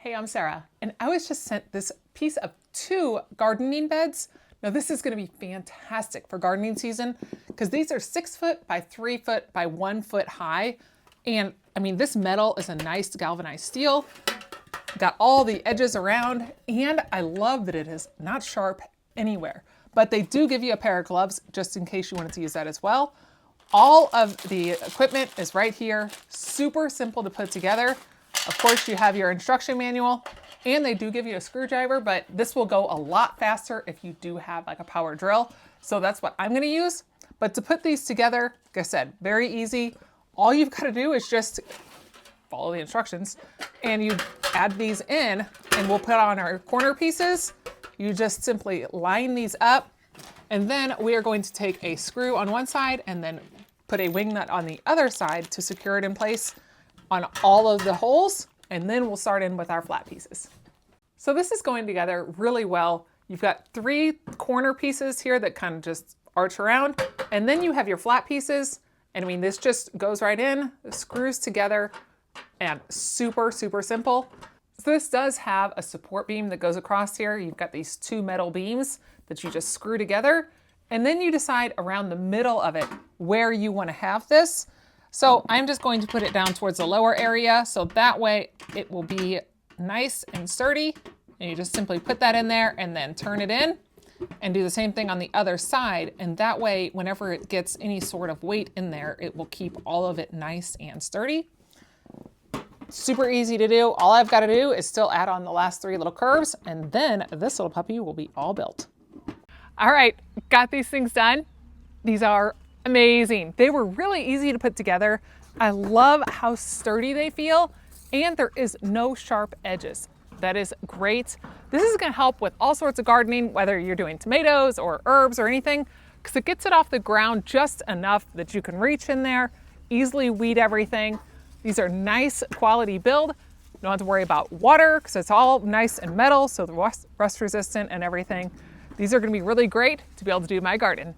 Hey, I'm Sarah, and I was just sent this piece of 2 gardening beds. Now this is going to be fantastic for gardening season because these are 6 foot by 3 foot by 1 foot high. And I mean, this metal is a nice galvanized steel. Got all the edges around, and I love that it is not sharp anywhere. But they do give you a pair of gloves just in case you wanted to use that as well. All of the equipment is right here. Super simple to put together. Of course, you have your instruction manual, and they do give you a screwdriver, but this will go a lot faster if you do have like a power drill. So that's what I'm gonna use. But to put these together, like I said, very easy. All you've got to do is just follow the instructions, and you add these in, and we'll put on our corner pieces. You just simply line these up, and then we are going to take a screw on one side and then put a wing nut on the other side to secure it in place on all of the holes, and then we'll start in with our flat pieces. So this is going together really well. You've got 3 corner pieces here that kind of just arch around, and then you have your flat pieces, and I mean, this just goes right in, screws together, and super, super simple. So this does have a support beam that goes across here. You've got these 2 metal beams that you just screw together, and then you decide around the middle of it where you want to have this. So I'm just going to put it down towards the lower area, so that way it will be nice and sturdy. And you just simply put that in there and then turn it in and do the same thing on the other side. And that way, whenever it gets any sort of weight in there, it will keep all of it nice and sturdy. Super easy to do. All I've got to do is still add on the last 3 little curves, and then this little puppy will be all built. All right, got these things done. These are amazing. They were really easy to put together. I love how sturdy they feel, and there is no sharp edges. That is great. This is going to help with all sorts of gardening, whether you're doing tomatoes or herbs or anything, because it gets it off the ground just enough that you can reach in there, easily weed everything. These are nice quality build. You don't have to worry about water because it's all nice and metal, so the rust resistant and everything. These are going to be really great to be able to do my garden.